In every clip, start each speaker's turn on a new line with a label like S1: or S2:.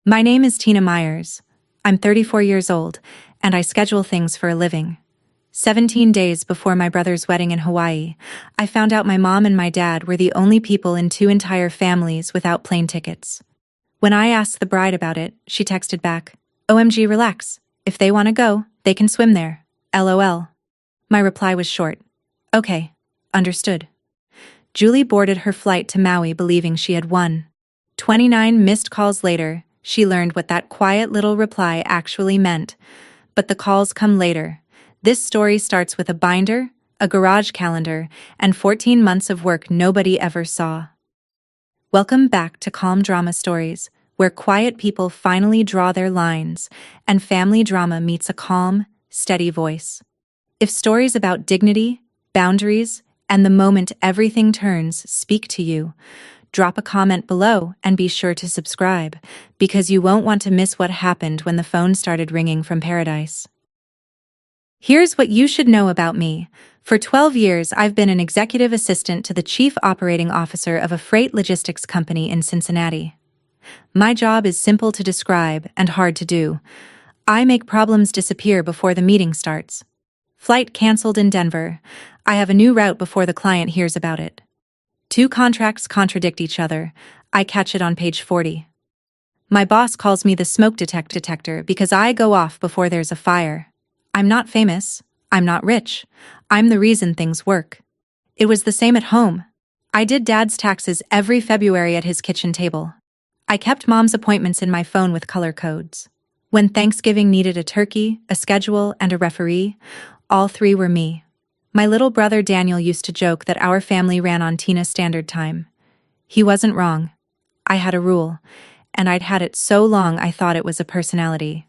S1: My name is Tina Myers. I'm 34 years old, and I schedule things for a living. 17 days before my brother's wedding in Hawaii, I found out my mom and my dad were the only people in two entire families without plane tickets. When I asked the bride about it, she texted back, "OMG, relax. If they want to go, they can swim there. LOL." My reply was short. "Okay, understood." Julie boarded her flight to Maui believing she had won. 29 missed calls later, she learned what that quiet little reply actually meant. But the calls come later. This story starts with a binder, a garage calendar, and 14 months of work nobody ever saw. Welcome back to Calm Drama Stories, where quiet people finally draw their lines, and family drama meets a calm, steady voice. If stories about dignity, boundaries, and the moment everything turns speak to you, drop a comment below and be sure to subscribe, because you won't want to miss what happened when the phone started ringing from paradise. Here's what you should know about me. For 12 years, I've been an executive assistant to the chief operating officer of a freight logistics company in Cincinnati. My job is simple to describe and hard to do. I make problems disappear before the meeting starts. Flight canceled in Denver. I have a new route before the client hears about it. Two contracts contradict each other. I catch it on page 40. My boss calls me the smoke detector because I go off before there's a fire. I'm not famous. I'm not rich. I'm the reason things work. It was the same at home. I did Dad's taxes every February at his kitchen table. I kept Mom's appointments in my phone with color codes. When Thanksgiving needed a turkey, a schedule, and a referee, all three were me. My little brother Daniel used to joke that our family ran on Tina Standard Time. He wasn't wrong. I had a rule, and I'd had it so long I thought it was a personality.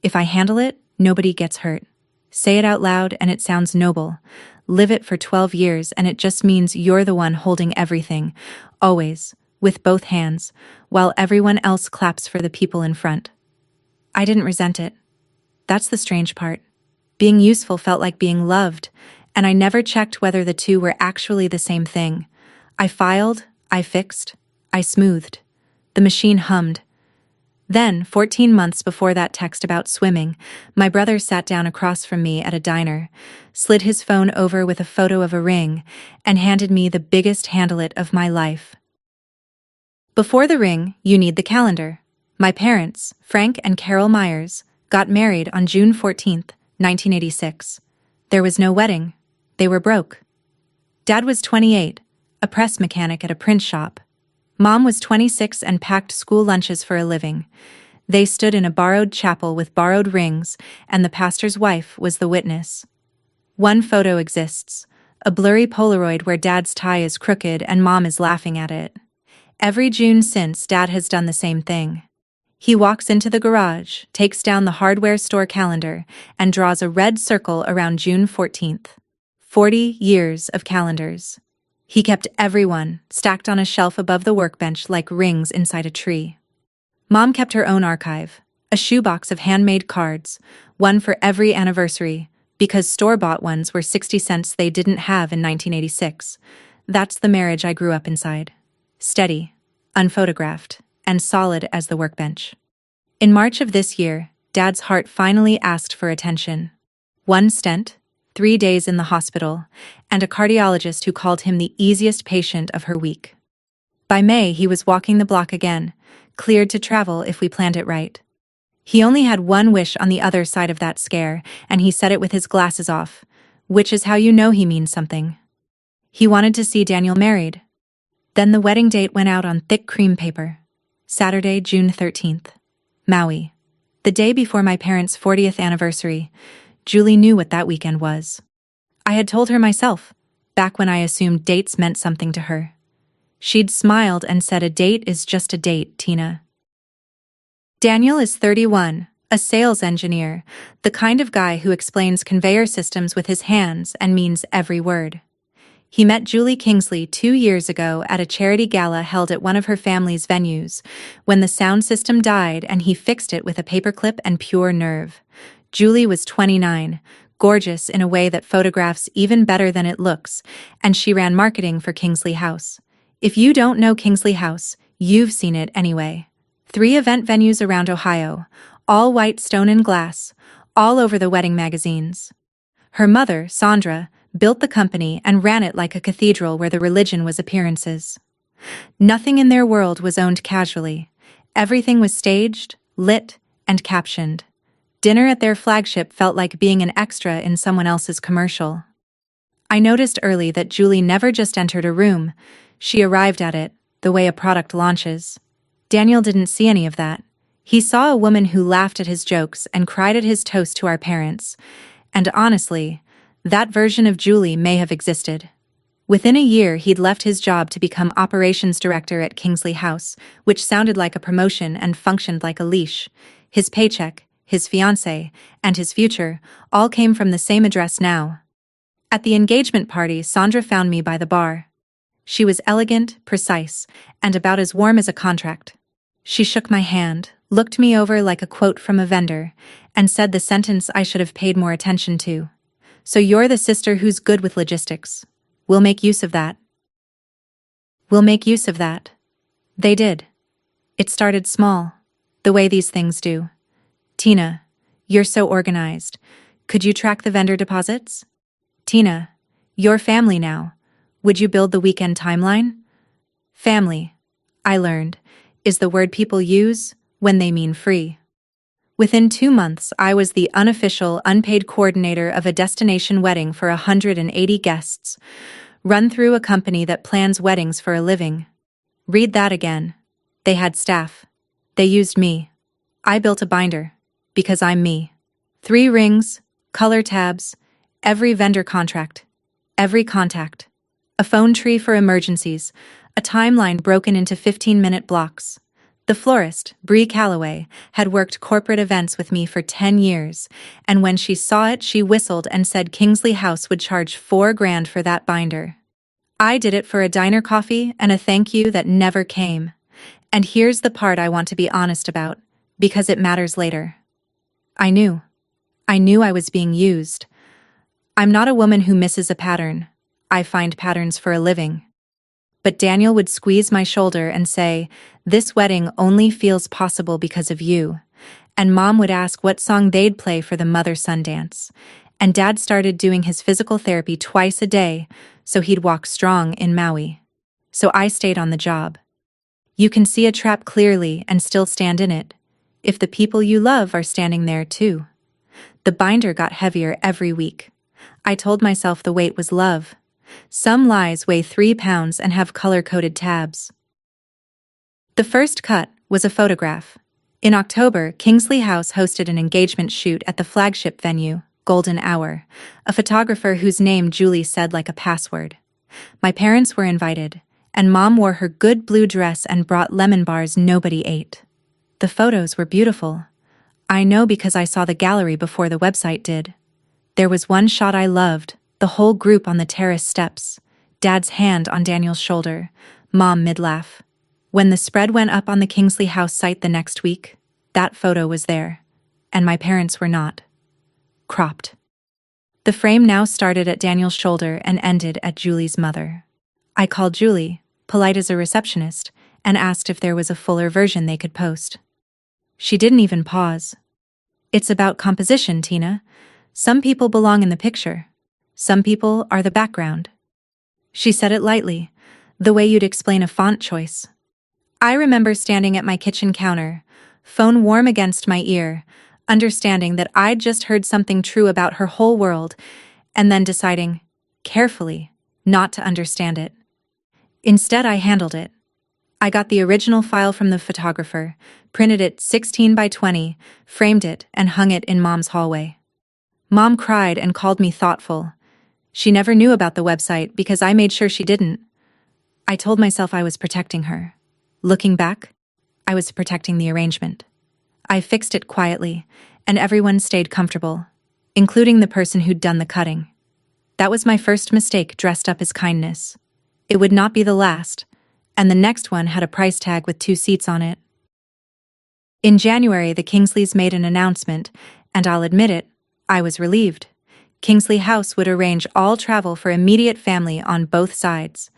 S1: If I handle it, nobody gets hurt. Say it out loud and it sounds noble. Live it for 12 years and it just means you're the one holding everything, always, with both hands, while everyone else claps for the people in front. I didn't resent it. That's the strange part. Being useful felt like being loved, and I never checked whether the two were actually the same thing. I filed, I fixed, I smoothed. The machine hummed. Then, 14 months before that text about swimming, my brother sat down across from me at a diner, slid his phone over with a photo of a ring, and handed me the biggest handlet of my life. Before the ring, you need the calendar. My parents, Frank and Carol Myers, got married on June 14th, 1986. There was no wedding. They were broke. Dad was 28, a press mechanic at a print shop. Mom was 26 and packed school lunches for a living. They stood in a borrowed chapel with borrowed rings, and the pastor's wife was the witness. One photo exists, a blurry Polaroid where Dad's tie is crooked and Mom is laughing at it. Every June since, Dad has done the same thing. He walks into the garage, takes down the hardware store calendar, and draws a red circle around June 14th. 40 years of calendars. He kept everyone stacked on a shelf above the workbench like rings inside a tree. Mom kept her own archive, a shoebox of handmade cards, one for every anniversary, because store-bought ones were 60 cents they didn't have in 1986. That's the marriage I grew up inside. Steady, unphotographed, and solid as the workbench. In March of this year, Dad's heart finally asked for attention. One stent, 3 days in the hospital, and a cardiologist who called him the easiest patient of her week. By May, he was walking the block again, cleared to travel if we planned it right. He only had one wish on the other side of that scare, and he said it with his glasses off, which is how you know he means something. He wanted to see Daniel married. Then the wedding date went out on thick cream paper. Saturday, June 13th. Maui. The day before my parents' 40th anniversary. Julie knew what that weekend was. I had told her myself, back when I assumed dates meant something to her. She'd smiled and said, "A date is just a date, Tina." Daniel is 31, a sales engineer, the kind of guy who explains conveyor systems with his hands and means every word. He met Julie Kingsley 2 years ago at a charity gala held at one of her family's venues, when the sound system died and he fixed it with a paperclip and pure nerve. Julie was 29, gorgeous in a way that photographs even better than it looks, and she ran marketing for Kingsley House. If you don't know Kingsley House, you've seen it anyway. 3 event venues around Ohio, all white stone and glass, all over the wedding magazines. Her mother, Sandra, built the company and ran it like a cathedral where the religion was appearances. Nothing in their world was owned casually. Everything was staged, lit, and captioned. Dinner at their flagship felt like being an extra in someone else's commercial. I noticed early that Julie never just entered a room, she arrived at it, the way a product launches. Daniel didn't see any of that. He saw a woman who laughed at his jokes and cried at his toast to our parents. And honestly, that version of Julie may have existed. Within a year, he'd left his job to become operations director at Kingsley House, which sounded like a promotion and functioned like a leash. His paycheck, his fiancée, and his future all came from the same address now. At the engagement party, Sandra found me by the bar. She was elegant, precise, and about as warm as a contract. She shook my hand, looked me over like a quote from a vendor, and said the sentence I should have paid more attention to. "So you're the sister who's good with logistics. We'll make use of that." We'll make use of that. They did. It started small, the way these things do. "Tina, you're so organized. Could you track the vendor deposits?" "Tina, you're family now. Would you build the weekend timeline?" Family, I learned, is the word people use when they mean free. Within 2 months, I was the unofficial, unpaid coordinator of a destination wedding for 180 guests, run through a company that plans weddings for a living. Read that again. They had staff. They used me. I built a binder, because I'm me. 3 rings, color tabs, every vendor contract, every contact. A phone tree for emergencies, a timeline broken into 15-minute blocks. The florist, Bree Calloway, had worked corporate events with me for 10 years, and when she saw it, she whistled and said Kingsley House would charge $4,000 for that binder. I did it for a diner coffee and a thank you that never came. And here's the part I want to be honest about, because it matters later. I knew. I knew I was being used. I'm not a woman who misses a pattern. I find patterns for a living. But Daniel would squeeze my shoulder and say, "This wedding only feels possible because of you." And Mom would ask what song they'd play for the mother-son dance. And Dad started doing his physical therapy twice a day, so he'd walk strong in Maui. So I stayed on the job. You can see a trap clearly and still stand in it, if the people you love are standing there too. The binder got heavier every week. I told myself the weight was love. Some lies weigh 3 pounds and have color-coded tabs. The first cut was a photograph. In October, Kingsley House hosted an engagement shoot at the flagship venue, Golden Hour, a photographer whose name Julie said like a password. My parents were invited, and Mom wore her good blue dress and brought lemon bars nobody ate. The photos were beautiful. I know because I saw the gallery before the website did. There was one shot I loved, the whole group on the terrace steps, Dad's hand on Daniel's shoulder, Mom mid-laugh. When the spread went up on the Kingsley House site the next week, that photo was there, and my parents were not. Cropped. The frame now started at Daniel's shoulder and ended at Julie's mother. I called Julie, polite as a receptionist, and asked if there was a fuller version they could post. She didn't even pause. "It's about composition, Tina. Some people belong in the picture. Some people are the background." She said it lightly, the way you'd explain a font choice. I remember standing at my kitchen counter, phone warm against my ear, understanding that I'd just heard something true about her whole world, and then deciding, carefully, not to understand it. Instead, I handled it. I got the original file from the photographer, printed it 16 by 20, framed it, and hung it in Mom's hallway. Mom cried and called me thoughtful. She never knew about the website because I made sure she didn't. I told myself I was protecting her. Looking back, I was protecting the arrangement. I fixed it quietly, and everyone stayed comfortable, including the person who'd done the cutting. That was my first mistake dressed up as kindness. It would not be the last, and the next one had a price tag with 2 seats on it. In January, the Kingsleys made an announcement, and I'll admit it, I was relieved. Kingsley House would arrange all travel for immediate family on both sides.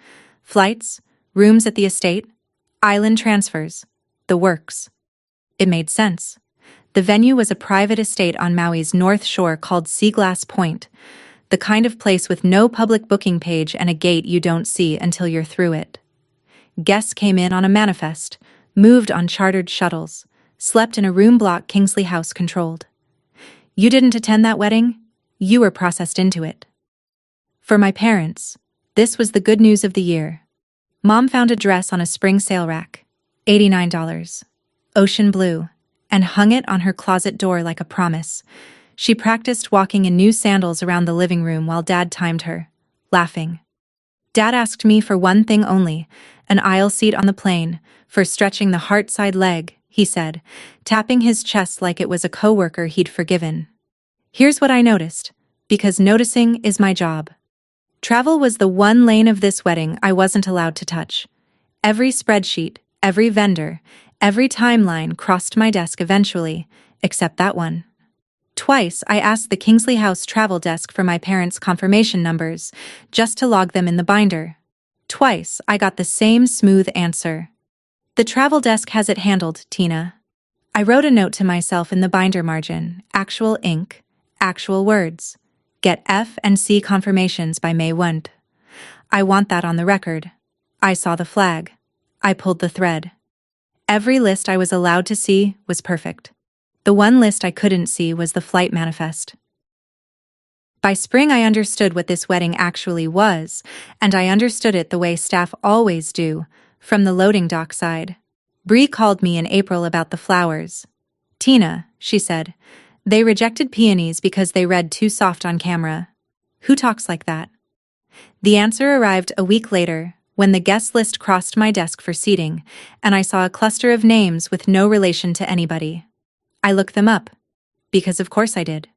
S1: Flights, rooms at the estate, island transfers, the works. It made sense. The venue was a private estate on Maui's north shore called Seaglass Point, the kind of place with no public booking page and a gate you don't see until you're through it. Guests came in on a manifest, moved on chartered shuttles, slept in a room block Kingsley House controlled. You didn't attend that wedding? You were processed into it. For my parents, this was the good news of the year. Mom found a dress on a spring sale rack, $89, ocean blue, and hung it on her closet door like a promise. She practiced walking in new sandals around the living room while Dad timed her, laughing. Dad asked me for one thing only, an aisle seat on the plane, for stretching the heart-side leg, he said, tapping his chest like it was a coworker he'd forgiven. Here's what I noticed, because noticing is my job. Travel was the one lane of this wedding I wasn't allowed to touch. Every spreadsheet, every vendor, every timeline crossed my desk eventually, except that one. Twice I asked the Kingsley House travel desk for my parents' confirmation numbers, just to log them in the binder. Twice I got the same smooth answer. The travel desk has it handled, Tina. I wrote a note to myself in the binder margin, actual ink, actual words. Get F and C confirmations by May 1. I want that on the record. I saw the flag. I pulled the thread. Every list I was allowed to see was perfect. The one list I couldn't see was the flight manifest. By spring I understood what this wedding actually was, and I understood it the way staff always do, from the loading dock side. Bree called me in April about the flowers. Tina, she said, they rejected peonies because they read too soft on camera. Who talks like that? The answer arrived a week later, when the guest list crossed my desk for seating, and I saw a cluster of names with no relation to anybody. I looked them up, because of course I did.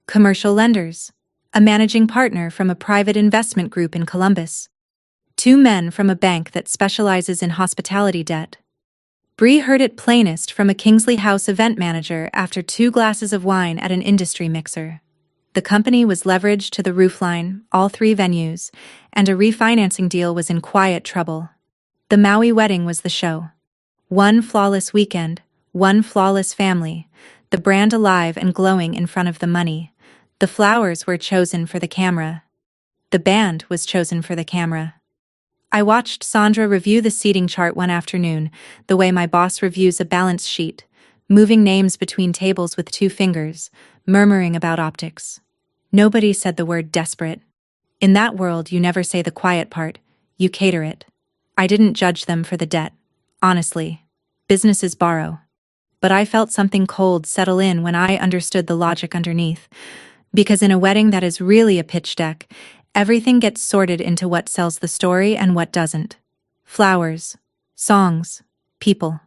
S1: Commercial lenders, a managing partner from a private investment group in Columbus, 2 men from a bank that specializes in hospitality debt. Bree heard it plainest from a Kingsley House event manager after 2 glasses of wine at an industry mixer. The company was leveraged to the roofline, all 3 venues, and a refinancing deal was in quiet trouble. The Maui wedding was the show. One flawless weekend, one flawless family, the brand alive and glowing in front of the money. The flowers were chosen for the camera. The band was chosen for the camera. I watched Sandra review the seating chart one afternoon, the way my boss reviews a balance sheet, moving names between tables with 2 fingers, murmuring about optics. Nobody said the word desperate. In that world, you never say the quiet part, you cater it. I didn't judge them for the debt. Honestly, businesses borrow. But I felt something cold settle in when I understood the logic underneath. Because in a wedding that is really a pitch deck, everything gets sorted into what sells the story and what doesn't. Flowers, songs, people.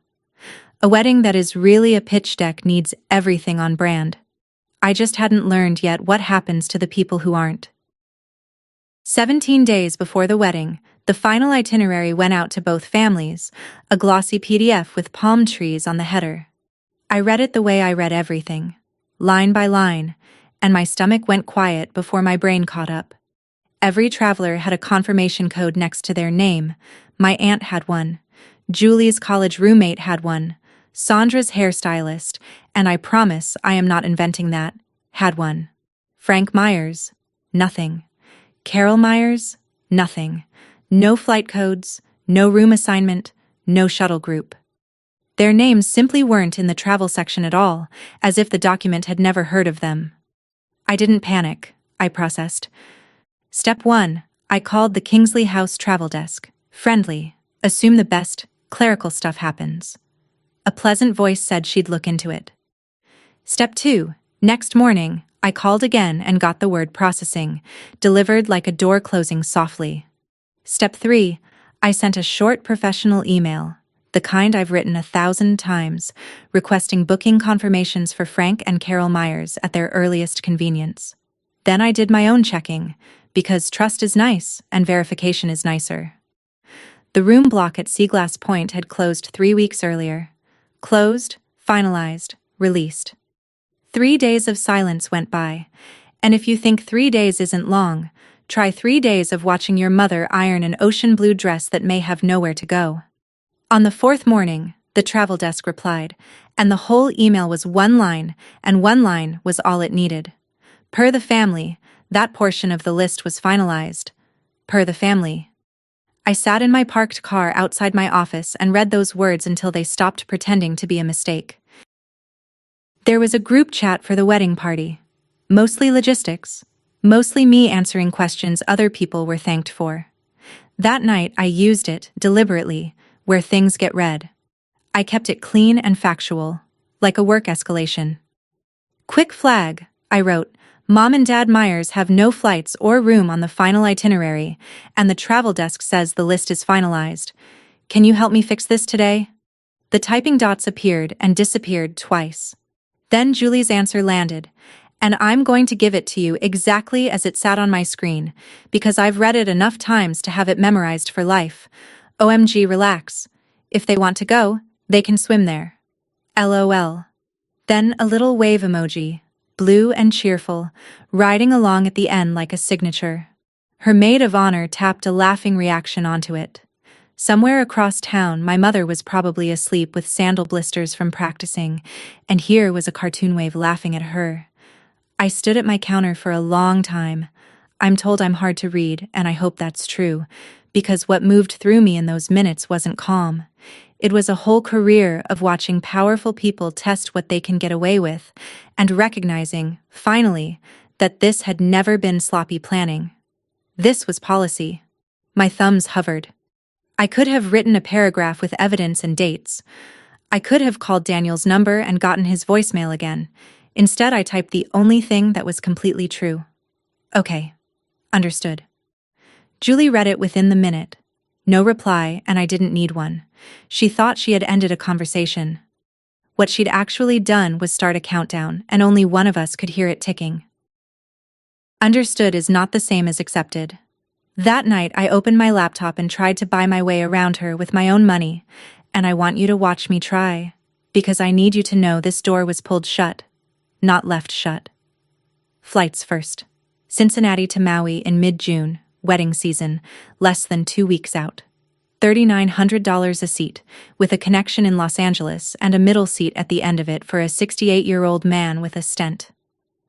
S1: A wedding that is really a pitch deck needs everything on brand. I just hadn't learned yet what happens to the people who aren't. 17 days before the wedding, the final itinerary went out to both families, a glossy PDF with palm trees on the header. I read it the way I read everything, line by line, and my stomach went quiet before my brain caught up. Every traveler had a confirmation code next to their name. My aunt had one. Julie's college roommate had one. Sandra's hairstylist, and I promise I am not inventing that, had one. Frank Myers, nothing. Carol Myers, nothing. No flight codes, no room assignment, no shuttle group. Their names simply weren't in the travel section at all, as if the document had never heard of them. I didn't panic, I processed. Step 1, I called the Kingsley House travel desk. Friendly, assume the best, clerical stuff happens. A pleasant voice said she'd look into it. Step 2, next morning, I called again and got the word processing, delivered like a door closing softly. Step 3, I sent a short professional email, the kind I've written 1,000 times, requesting booking confirmations for Frank and Carol Myers at their earliest convenience. Then I did my own checking, because trust is nice and verification is nicer. The room block at Seaglass Point had closed 3 weeks earlier. Closed, finalized, released. 3 days of silence went by, and if you think 3 days isn't long, try 3 days of watching your mother iron an ocean blue dress that may have nowhere to go. On the 4th morning, the travel desk replied, and the whole email was one line, and one line was all it needed. Per the family, that portion of the list was finalized. Per the family. I sat in my parked car outside my office and read those words until they stopped pretending to be a mistake. There was a group chat for the wedding party. Mostly logistics. Mostly me answering questions other people were thanked for. That night I used it, deliberately, where things get read. I kept it clean and factual, like a work escalation. Quick flag, I wrote. Mom and Dad Myers have no flights or room on the final itinerary, and the travel desk says the list is finalized. Can you help me fix this today? The typing dots appeared and disappeared twice. Then Julie's answer landed, and I'm going to give it to you exactly as it sat on my screen, because I've read it enough times to have it memorized for life. OMG, relax. If they want to go, they can swim there. LOL. Then a little wave emoji. Blue and cheerful, riding along at the end like a signature. Her maid of honor tapped a laughing reaction onto it. Somewhere across town, my mother was probably asleep with sandal blisters from practicing, and here was a cartoon wave laughing at her. I stood at my counter for a long time. I'm told I'm hard to read, and I hope that's true, because what moved through me in those minutes wasn't calm. It was a whole career of watching powerful people test what they can get away with, and recognizing, finally, that this had never been sloppy planning. This was policy. My thumbs hovered. I could have written a paragraph with evidence and dates. I could have called Daniel's number and gotten his voicemail again. Instead, I typed the only thing that was completely true. Okay. Understood. Julie read it within the minute. No reply, and I didn't need one. She thought she had ended a conversation. What she'd actually done was start a countdown, and only one of us could hear it ticking. Understood is not the same as accepted. That night, I opened my laptop and tried to buy my way around her with my own money, and I want you to watch me try, because I need you to know this door was pulled shut, not left shut. Flights first. Cincinnati to Maui in mid-June, wedding season, less than 2 weeks out. $3,900 a seat, with a connection in Los Angeles and a middle seat at the end of it for a 68-year-old man with a stent.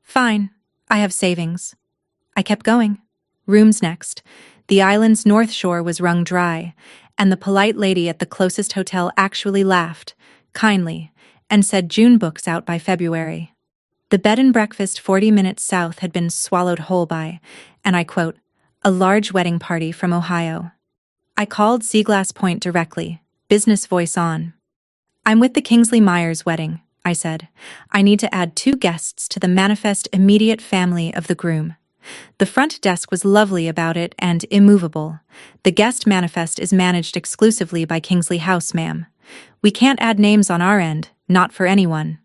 S1: Fine, I have savings. I kept going. Rooms next. The island's north shore was wrung dry, and the polite lady at the closest hotel actually laughed, kindly, and said June books out by February. The bed and breakfast 40 minutes south had been swallowed whole by, and I quote, a large wedding party from Ohio. I called Seaglass Point directly, business voice on. I'm with the Kingsley Myers wedding, I said. I need to add 2 guests to the manifest immediate family of the groom. The front desk was lovely about it and immovable. The guest manifest is managed exclusively by Kingsley House, ma'am. We can't add names on our end, not for anyone.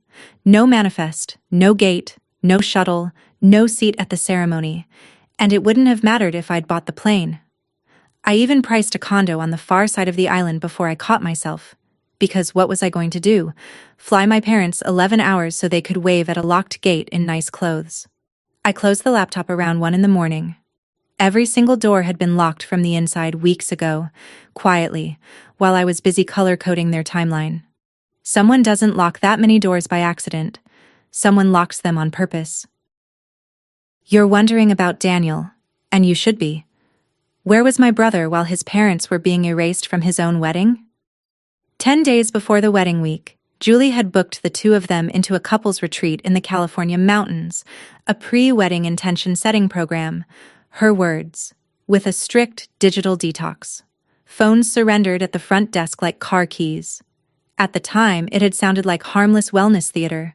S1: No manifest, no gate, no shuttle, no seat at the ceremony. And it wouldn't have mattered if I'd bought the plane. I even priced a condo on the far side of the island before I caught myself. Because what was I going to do? Fly my parents 11 hours so they could wave at a locked gate in nice clothes. I closed the laptop around 1 in the morning. Every single door had been locked from the inside weeks ago, quietly, while I was busy color-coding their timeline. Someone doesn't lock that many doors by accident. Someone locks them on purpose. You're wondering about Daniel, and you should be. Where was my brother while his parents were being erased from his own wedding? 10 days before the wedding week, Julie had booked the 2 of them into a couples retreat in the California mountains, a pre-wedding intention setting program. Her words, with a strict digital detox. Phones surrendered at the front desk like car keys. At the time, it had sounded like harmless wellness theater.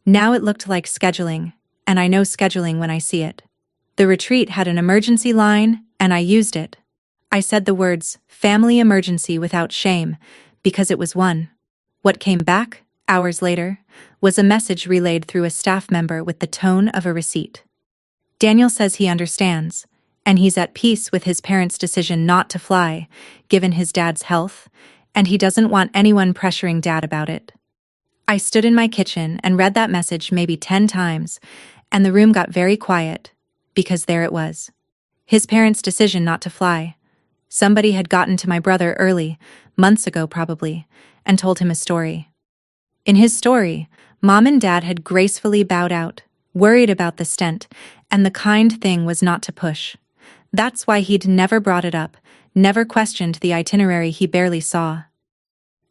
S1: Now it looked like scheduling, and I know scheduling when I see it. The retreat had an emergency line, and I used it. I said the words, family emergency without shame, because it was one. What came back, hours later, was a message relayed through a staff member with the tone of a receipt. Daniel says he understands, and he's at peace with his parents' decision not to fly, given his dad's health, and he doesn't want anyone pressuring Dad about it. I stood in my kitchen and read that message maybe 10 times, and the room got very quiet, because there it was. His parents' decision not to fly. Somebody had gotten to my brother early, months ago probably, and told him a story. In his story, Mom and Dad had gracefully bowed out, worried about the stent, and the kind thing was not to push. That's why he'd never brought it up, never questioned the itinerary he barely saw.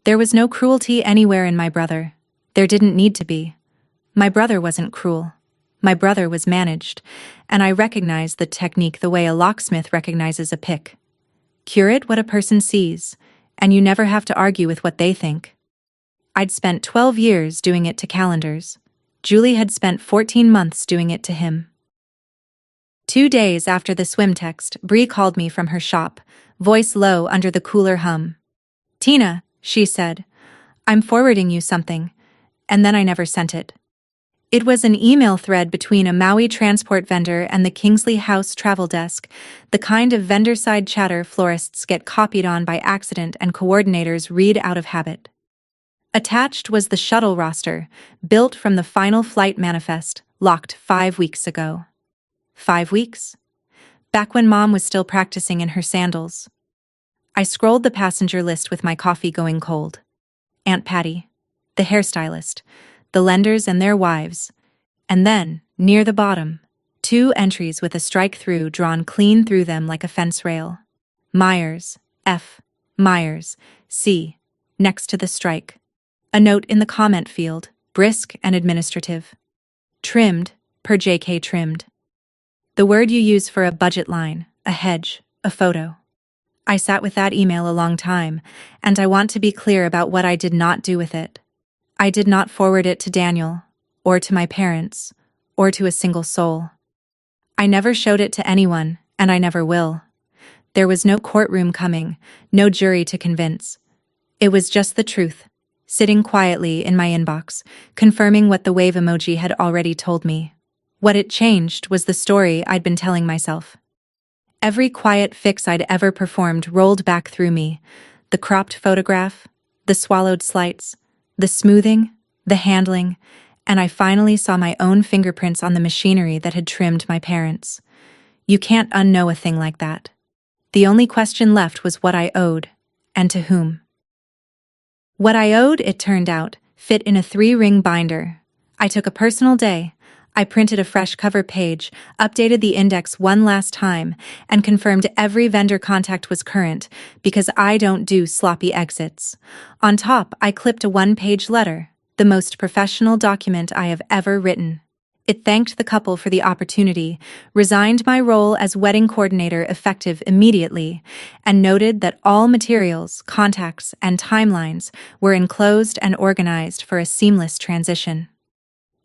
S1: There was no cruelty anywhere in my brother. There didn't need to be. My brother wasn't cruel. My brother was managed, and I recognized the technique the way a locksmith recognizes a pick. Curate what a person sees, and you never have to argue with what they think. I'd spent 12 years doing it to calendars. Julie had spent 14 months doing it to him. 2 days after the swim text, Bree called me from her shop, voice low under the cooler hum. "Tina," she said, "I'm forwarding you something," and then I never sent it. It was an email thread between a Maui transport vendor and the Kingsley House travel desk, the kind of vendor-side chatter florists get copied on by accident and coordinators read out of habit. Attached was the shuttle roster, built from the final flight manifest, locked 5 weeks ago. 5 weeks? Back when Mom was still practicing in her sandals. I scrolled the passenger list with my coffee going cold. Aunt Patty, the hairstylist, the lenders and their wives, and then, near the bottom, 2 entries with a strike-through drawn clean through them like a fence rail. Myers, F. Myers, C. Next to the strike. A note in the comment field, brisk and administrative. Trimmed, per JK trimmed. The word you use for a budget line, a hedge, a photo. I sat with that email a long time, and I want to be clear about what I did not do with it. I did not forward it to Daniel, or to my parents, or to a single soul. I never showed it to anyone, and I never will. There was no courtroom coming, no jury to convince. It was just the truth, sitting quietly in my inbox, confirming what the wave emoji had already told me. What it changed was the story I'd been telling myself. Every quiet fix I'd ever performed rolled back through me, the cropped photograph, the swallowed slights, the smoothing, the handling, and I finally saw my own fingerprints on the machinery that had trimmed my parents. You can't unknow a thing like that. The only question left was what I owed, and to whom. What I owed, it turned out, fit in a 3-ring binder. I took a personal day. I printed a fresh cover page, updated the index one last time, and confirmed every vendor contact was current, because I don't do sloppy exits. On top, I clipped a 1-page letter, the most professional document I have ever written. It thanked the couple for the opportunity, resigned my role as wedding coordinator effective immediately, and noted that all materials, contacts, and timelines were enclosed and organized for a seamless transition.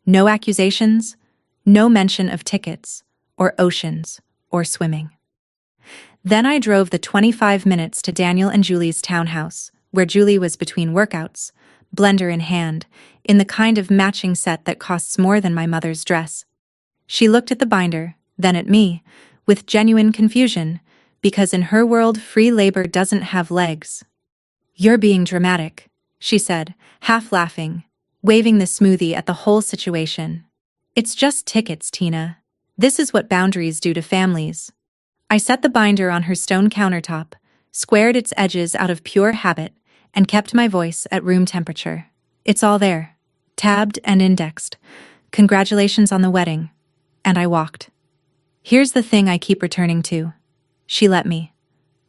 S1: No accusations, no mention of tickets, or oceans, or swimming. Then I drove the 25 minutes to Daniel and Julie's townhouse, where Julie was between workouts, blender in hand, in the kind of matching set that costs more than my mother's dress. She looked at the binder, then at me, with genuine confusion, because in her world free labor doesn't have legs. "You're being dramatic," she said, half laughing, waving the smoothie at the whole situation. "It's just tickets, Tina. This is what boundaries do to families." I set the binder on her stone countertop, squared its edges out of pure habit, and kept my voice at room temperature. "It's all there, tabbed and indexed. Congratulations on the wedding." And I walked. Here's the thing I keep returning to. She let me.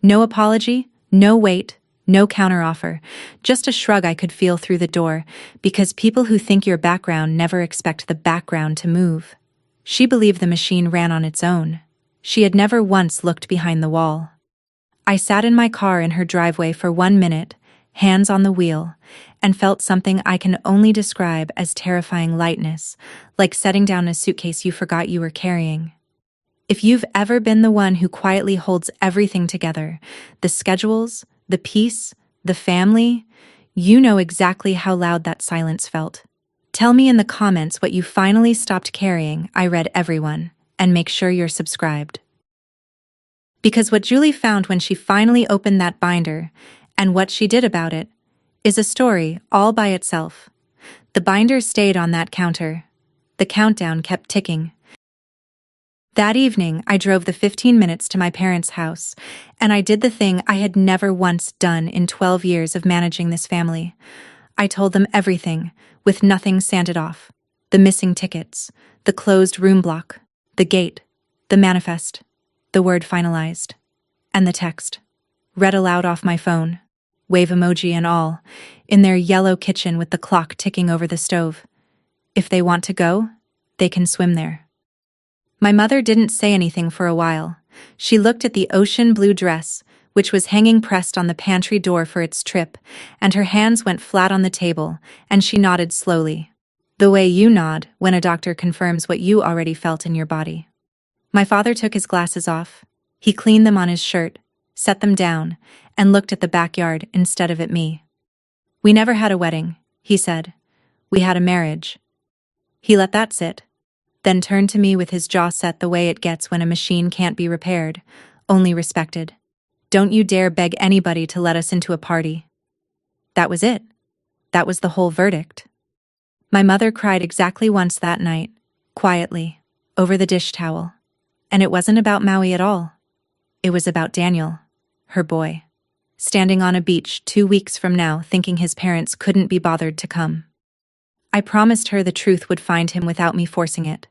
S1: No apology, no wait, no counteroffer, just a shrug I could feel through the door, because people who think your background never expect the background to move. She believed the machine ran on its own. She had never once looked behind the wall. I sat in my car in her driveway for 1 minute, hands on the wheel, and felt something I can only describe as terrifying lightness, like setting down a suitcase you forgot you were carrying. If you've ever been the one who quietly holds everything together, the schedules, the peace, the family, you know exactly how loud that silence felt. Tell me in the comments what you finally stopped carrying. I read everyone, and make sure you're subscribed. Because what Julie found when she finally opened that binder, and what she did about it, is a story all by itself. The binder stayed on that counter. The countdown kept ticking. That evening, I drove the 15 minutes to my parents' house, and I did the thing I had never once done in 12 years of managing this family. I told them everything, with nothing sanded off. The missing tickets, the closed room block, the gate, the manifest, the word finalized, and the text. Read aloud off my phone, wave emoji and all, in their yellow kitchen with the clock ticking over the stove. If they want to go, they can swim there. My mother didn't say anything for a while. She looked at the ocean blue dress, which was hanging pressed on the pantry door for its trip, and her hands went flat on the table, and she nodded slowly. The way you nod when a doctor confirms what you already felt in your body. My father took his glasses off. He cleaned them on his shirt, set them down, and looked at the backyard instead of at me. "We never had a wedding," he said. "We had a marriage." He let that sit, then turned to me with his jaw set the way it gets when a machine can't be repaired, only respected. "Don't you dare beg anybody to let us into a party." That was it. That was the whole verdict. My mother cried exactly once that night, quietly, over the dish towel. And it wasn't about Maui at all. It was about Daniel, her boy, standing on a beach 2 weeks from now thinking his parents couldn't be bothered to come. I promised her the truth would find him without me forcing it.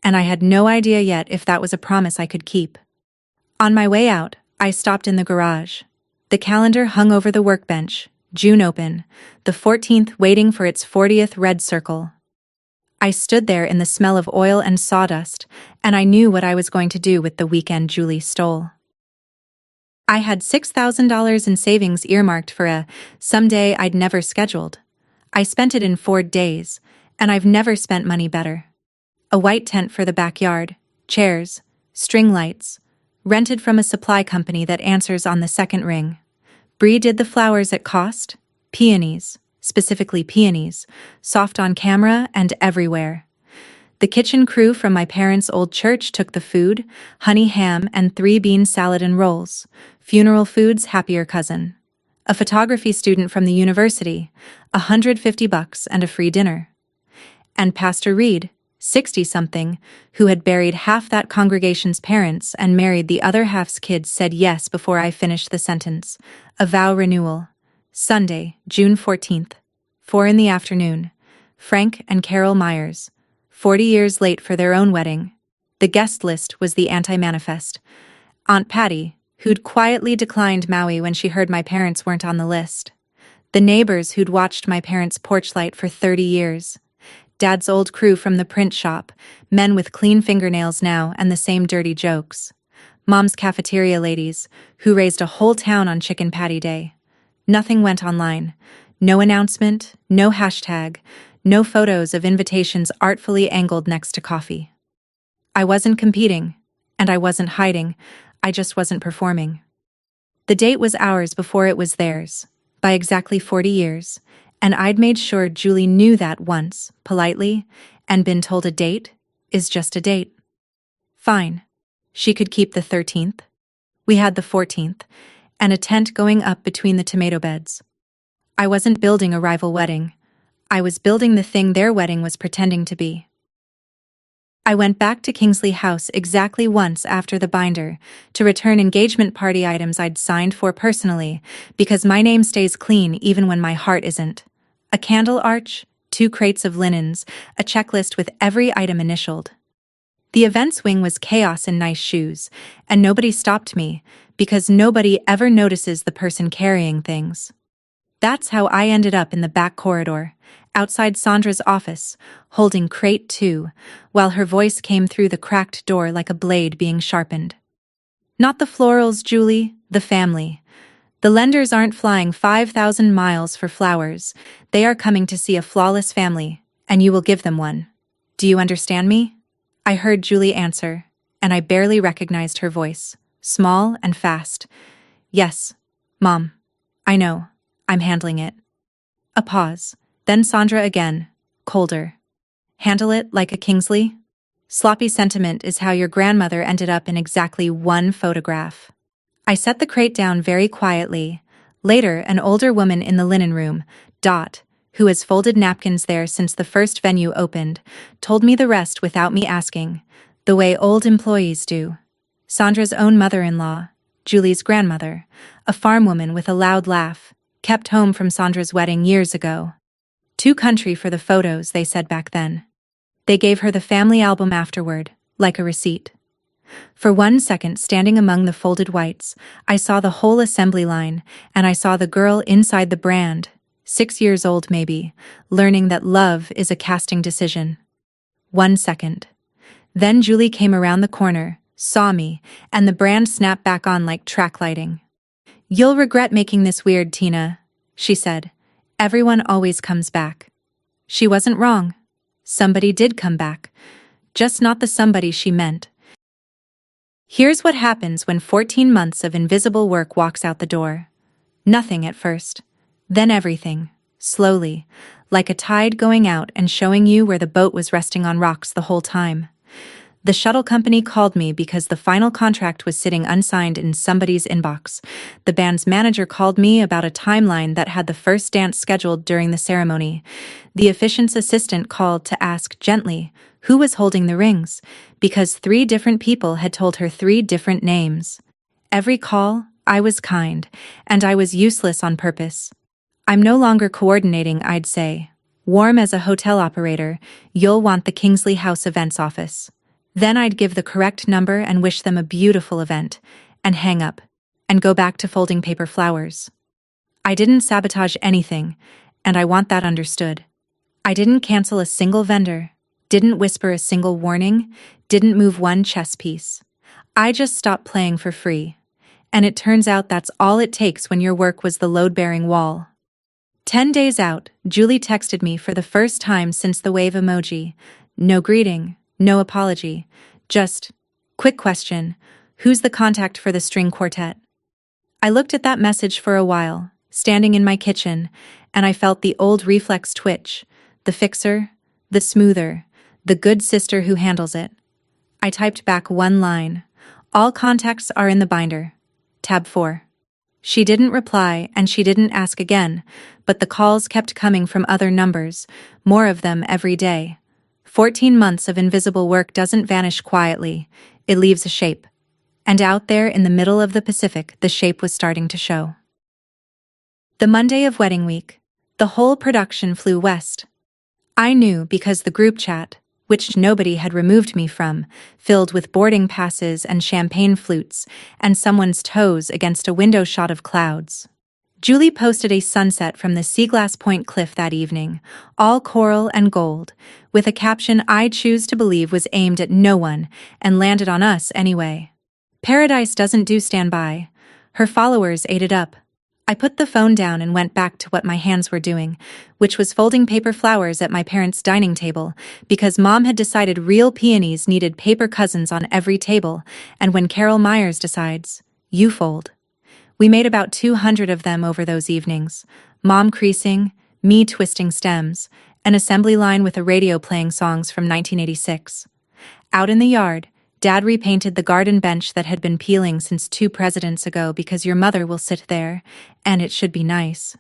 S1: And I had no idea yet if that was a promise I could keep. On my way out, I stopped in the garage. The calendar hung over the workbench, June open, the 14th waiting for its 40th red circle. I stood there in the smell of oil and sawdust, and I knew what I was going to do with the weekend Julie stole. I had $6,000 in savings earmarked for a someday I'd never scheduled. I spent it in 4 days, and I've never spent money better. A white tent for the backyard, chairs, string lights, rented from a supply company that answers on the second ring. Bree did the flowers at cost, peonies, specifically peonies, soft on camera and everywhere. The kitchen crew from my parents' old church took the food, honey ham and 3 bean salad and rolls, funeral food's happier cousin. A photography student from the university, $150 and a free dinner. And Pastor Reed, 60-something, who had buried half that congregation's parents and married the other half's kids, said yes before I finished the sentence. A vow renewal. Sunday, June 14th, 4 in the afternoon. Frank and Carol Myers, 40 years late for their own wedding. The guest list was the anti-manifest. Aunt Patty, who'd quietly declined Maui when she heard my parents weren't on the list. The neighbors who'd watched my parents' porch light for 30 years. Dad's old crew from the print shop, men with clean fingernails now and the same dirty jokes. Mom's cafeteria ladies, who raised a whole town on Chicken Patty Day. Nothing went online. No announcement, no hashtag, no photos of invitations artfully angled next to coffee. I wasn't competing, and I wasn't hiding, I just wasn't performing. The date was ours before it was theirs, by exactly 40 years, and I'd made sure Julie knew that once, politely, and been told a date is just a date. Fine. She could keep the 13th. We had the 14th, and a tent going up between the tomato beds. I wasn't building a rival wedding. I was building the thing their wedding was pretending to be. I went back to Kingsley House exactly once after the binder to return engagement party items I'd signed for personally, because my name stays clean even when my heart isn't. A candle arch, 2 crates of linens, a checklist with every item initialed. The events wing was chaos in nice shoes, and nobody stopped me, because nobody ever notices the person carrying things. That's how I ended up in the back corridor, outside Sandra's office, holding crate 2, while her voice came through the cracked door like a blade being sharpened. "Not the florals, Julie, the family. The lenders aren't flying 5,000 miles for flowers. They are coming to see a flawless family, and you will give them one. Do you understand me?" I heard Julie answer, and I barely recognized her voice, small and fast. "Yes, Mom. I know. I'm handling it." A pause. Then Sandra again, colder. "Handle it like a Kingsley? Sloppy sentiment is how your grandmother ended up in exactly 1 photograph." I set the crate down very quietly. Later, an older woman in the linen room, Dot, who has folded napkins there since the first venue opened, told me the rest without me asking. the way old employees do. Sandra's own mother-in-law, Julie's grandmother, a farm woman with a loud laugh, kept home from Sandra's wedding years ago. Too country for the photos, they said back then. They gave her the family album afterward, like a receipt. For 1 second, standing among the folded whites, I saw the whole assembly line, and I saw the girl inside the brand, 6 years old maybe, learning that love is a casting decision. 1 second. Then Julie came around the corner, saw me, and the brand snapped back on like track lighting. "You'll regret making this weird, Tina," she said. "Everyone always comes back." She wasn't wrong. Somebody did come back. Just not the somebody she meant. Here's what happens when 14 months of invisible work walks out the door. Nothing at first. Then everything, slowly, like a tide going out and showing you where the boat was resting on rocks the whole time. The shuttle company called me because the final contract was sitting unsigned in somebody's inbox. The band's manager called me about a timeline that had the first dance scheduled during the ceremony. The officiant's assistant called to ask gently who was holding the rings, because 3 different people had told her 3 different names. Every call, I was kind, and I was useless on purpose. I'm no longer coordinating, I'd say. Warm as a hotel operator, you'll want the Kingsley House events office. Then I'd give the correct number and wish them a beautiful event, and hang up, and go back to folding paper flowers. I didn't sabotage anything, and I want that understood. I didn't cancel a single vendor, didn't whisper a single warning, didn't move one chess piece. I just stopped playing for free. And it turns out that's all it takes when your work was the load-bearing wall. 10 days out, Julie texted me for the first time since the wave emoji. No greeting. No apology, just, quick question, who's the contact for the string quartet? I looked at that message for a while, standing in my kitchen, and I felt the old reflex twitch, the fixer, the smoother, the good sister who handles it. I typed back 1 line, all contacts are in the binder, tab 4. She didn't reply and she didn't ask again, but the calls kept coming from other numbers, more of them every day. 14 months of invisible work doesn't vanish quietly, it leaves a shape. And out there in the middle of the Pacific, the shape was starting to show. The Monday of wedding week, the whole production flew west. I knew because the group chat, which nobody had removed me from, filled with boarding passes and champagne flutes, and someone's toes against a window shot of clouds. Julie posted a sunset from the Seaglass Point cliff that evening, all coral and gold, with a caption I choose to believe was aimed at no one and landed on us anyway. Paradise doesn't do standby. Her followers ate it up. I put the phone down and went back to what my hands were doing, which was folding paper flowers at my parents' dining table, because Mom had decided real peonies needed paper cousins on every table, and when Carol Myers decides, you fold. We made about 200 of them over those evenings, Mom creasing, me twisting stems, an assembly line with a radio playing songs from 1986. Out in the yard, Dad repainted the garden bench that had been peeling since 2 presidents ago because your mother will sit there, and it should be nice.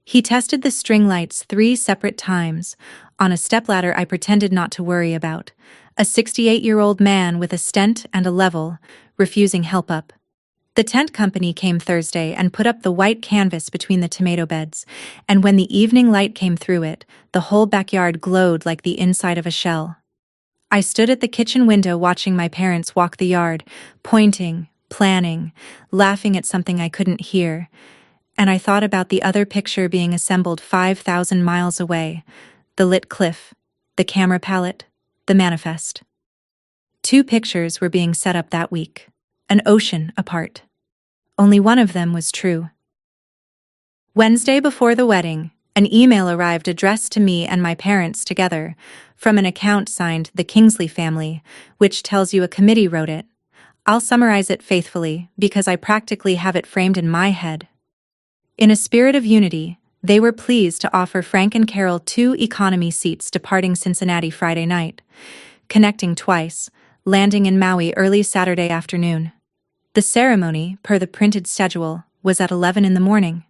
S1: He tested the string lights 3 separate times, on a stepladder I pretended not to worry about, a 68-year-old man with a stent and a level, refusing help up. The tent company came Thursday and put up the white canvas between the tomato beds, and when the evening light came through it, the whole backyard glowed like the inside of a shell. I stood at the kitchen window watching my parents walk the yard, pointing, planning, laughing at something I couldn't hear, and I thought about the other picture being assembled 5,000 miles away, the lit cliff, the camera palette, the manifest. 2 pictures were being set up that week, an ocean apart. Only one of them was true. Wednesday before the wedding, an email arrived addressed to me and my parents together, from an account signed The Kingsley Family, which tells you a committee wrote it. I'll summarize it faithfully, because I practically have it framed in my head. In a spirit of unity, they were pleased to offer Frank and Carol 2 economy seats departing Cincinnati Friday night, connecting twice, landing in Maui early Saturday afternoon. The ceremony, per the printed schedule, was at 11 in the morning.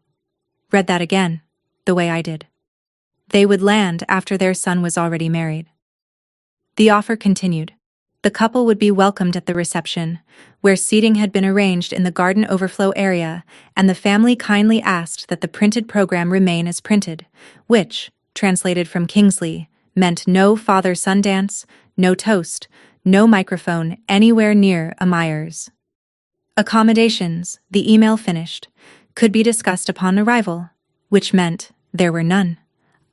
S1: Read that again, the way I did. They would land after their son was already married. The offer continued. The couple would be welcomed at the reception, where seating had been arranged in the garden overflow area, and the family kindly asked that the printed program remain as printed, which, translated from Kingsley, meant no father-son dance, no toast, no microphone anywhere near a Myers. Accommodations, the email finished, could be discussed upon arrival, which meant there were none.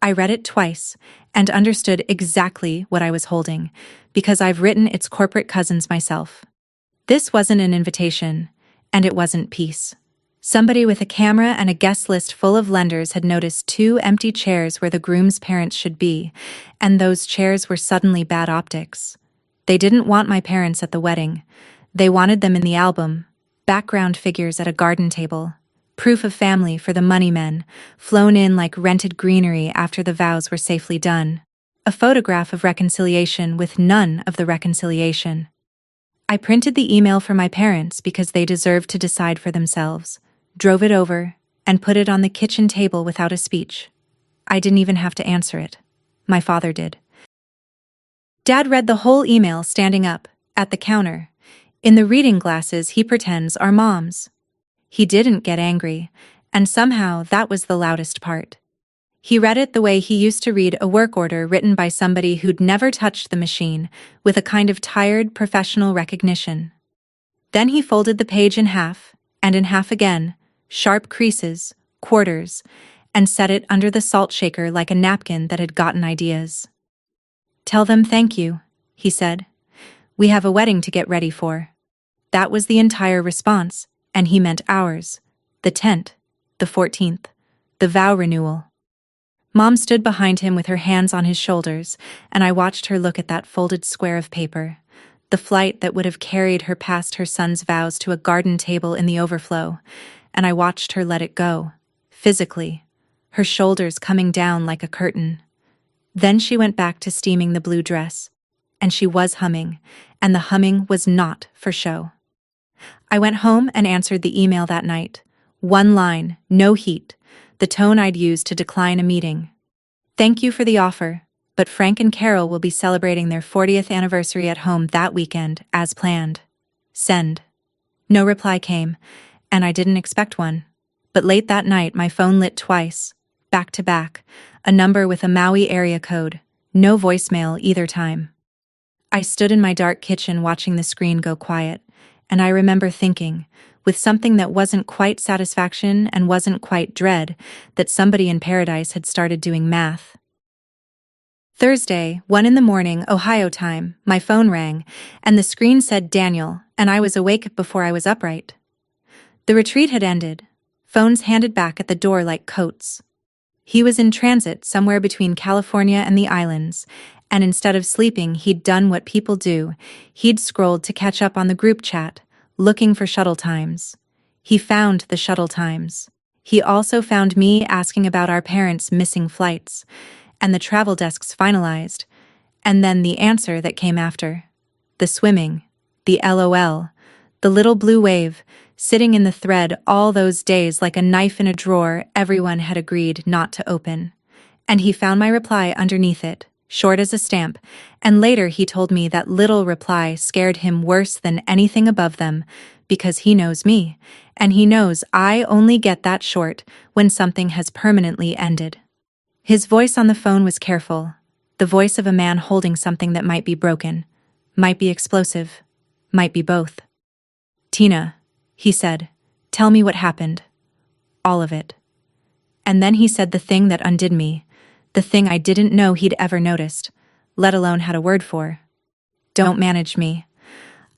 S1: I read it twice and understood exactly what I was holding, because I've written its corporate cousins myself. This wasn't an invitation, and it wasn't peace. Somebody with a camera and a guest list full of lenders had noticed 2 empty chairs where the groom's parents should be, and those chairs were suddenly bad optics. They didn't want my parents at the wedding. They wanted them in the album, background figures at a garden table. Proof of family for the money men, flown in like rented greenery after the vows were safely done. A photograph of reconciliation with none of the reconciliation. I printed the email for my parents because they deserved to decide for themselves, drove it over, and put it on the kitchen table without a speech. I didn't even have to answer it. My father did. Dad read the whole email standing up, at the counter. In the reading glasses he pretends are Mom's. He didn't get angry, and somehow that was the loudest part. He read it the way he used to read a work order written by somebody who'd never touched the machine, with a kind of tired, professional recognition. Then he folded the page in half, and in half again, sharp creases, quarters, and set it under the salt shaker like a napkin that had gotten ideas. "Tell them thank you," he said. "We have a wedding to get ready for." That was the entire response. And he meant ours, the tent, the 14th, the vow renewal. Mom stood behind him with her hands on his shoulders, and I watched her look at that folded square of paper, the flight that would have carried her past her son's vows to a garden table in the overflow, and I watched her let it go, physically, her shoulders coming down like a curtain. Then she went back to steaming the blue dress, and she was humming, and the humming was not for show. I went home and answered the email that night. 1 line, no heat, the tone I'd used to decline a meeting. "Thank you for the offer, but Frank and Carol will be celebrating their 40th anniversary at home that weekend, as planned. Send." No reply came, and I didn't expect one. But late that night my phone lit twice, back to back, a number with a Maui area code, no voicemail either time. I stood in my dark kitchen watching the screen go quiet, and I remember thinking, with something that wasn't quite satisfaction and wasn't quite dread, that somebody in paradise had started doing math. Thursday, 1 in the morning, Ohio time, my phone rang, and the screen said Daniel, and I was awake before I was upright. The retreat had ended, phones handed back at the door like coats. He was in transit somewhere between California and the islands, and instead of sleeping he'd done what people do, he'd scrolled to catch up on the group chat, looking for shuttle times. He found the shuttle times. He also found me asking about our parents' missing flights, and the travel desks finalized, and then the answer that came after. The swimming, the LOL, the little blue wave, sitting in the thread all those days like a knife in a drawer everyone had agreed not to open. And he found my reply underneath it, short as a stamp, and later he told me that little reply scared him worse than anything above them, because he knows me, and he knows I only get that short when something has permanently ended. His voice on the phone was careful, the voice of a man holding something that might be broken, might be explosive, might be both. "Tina," he said, "tell me what happened. All of it." And then he said the thing that undid me, the thing I didn't know he'd ever noticed, let alone had a word for. "Don't manage me."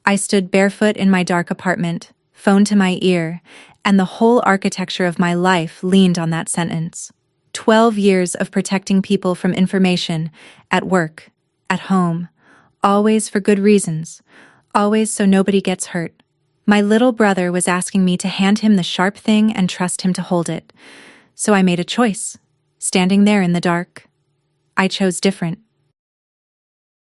S1: I stood barefoot in my dark apartment, phone to my ear, and the whole architecture of my life leaned on that sentence. 12 years of protecting people from information, at work, at home, always for good reasons, always so nobody gets hurt. My little brother was asking me to hand him the sharp thing and trust him to hold it. So I made a choice, standing there in the dark. I chose different.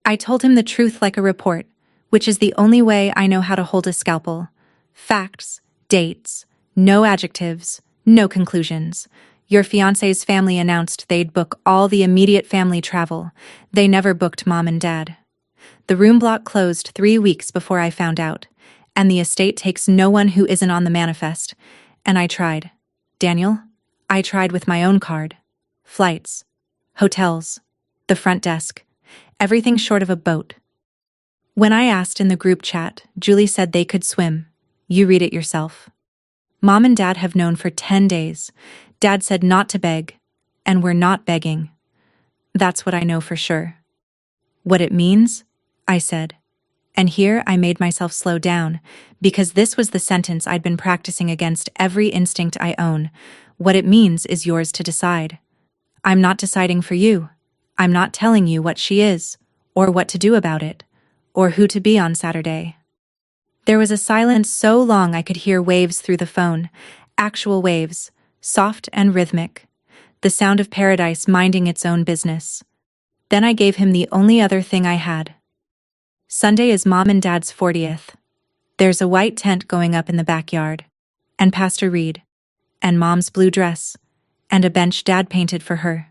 S1: I told him the truth like a report, which is the only way I know how to hold a scalpel. Facts, dates, no adjectives, no conclusions. Your fiancé's family announced they'd book all the immediate family travel. They never booked Mom and Dad. The room block closed 3 weeks before I found out, and the estate takes no one who isn't on the manifest. And I tried. Daniel, I tried with my own card. Flights, hotels, the front desk, everything short of a boat. When I asked in the group chat, Julie said they could swim. You read it yourself. Mom and Dad have known for 10 days. Dad said not to beg, and we're not begging. That's what I know for sure. What it means? I said. And here I made myself slow down, because this was the sentence I'd been practicing against every instinct I own. What it means is yours to decide. I'm not deciding for you. I'm not telling you what she is, or what to do about it, or who to be on Saturday. There was a silence so long I could hear waves through the phone, actual waves, soft and rhythmic, the sound of paradise minding its own business. Then I gave him the only other thing I had. Sunday is Mom and Dad's 40th. There's a white tent going up in the backyard, and Pastor Reed, and Mom's blue dress, and a bench Dad painted for her.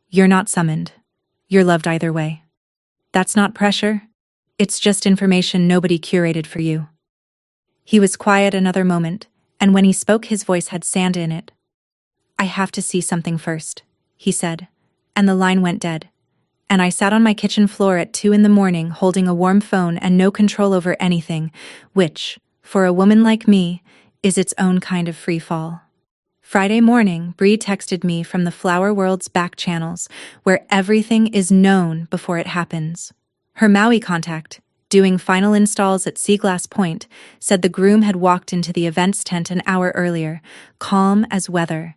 S1: You're not summoned. You're loved either way. That's not pressure. It's just information nobody curated for you. He was quiet another moment, and when he spoke his voice had sand in it. I have to see something first, he said, and the line went dead. And I sat on my kitchen floor at 2 a.m. holding a warm phone and no control over anything, which, for a woman like me, is its own kind of free fall. Friday morning, Bree texted me from the Flower World's back channels, where everything is known before it happens. Her Maui contact, doing final installs at Seaglass Point, said the groom had walked into the events tent an hour earlier, calm as weather,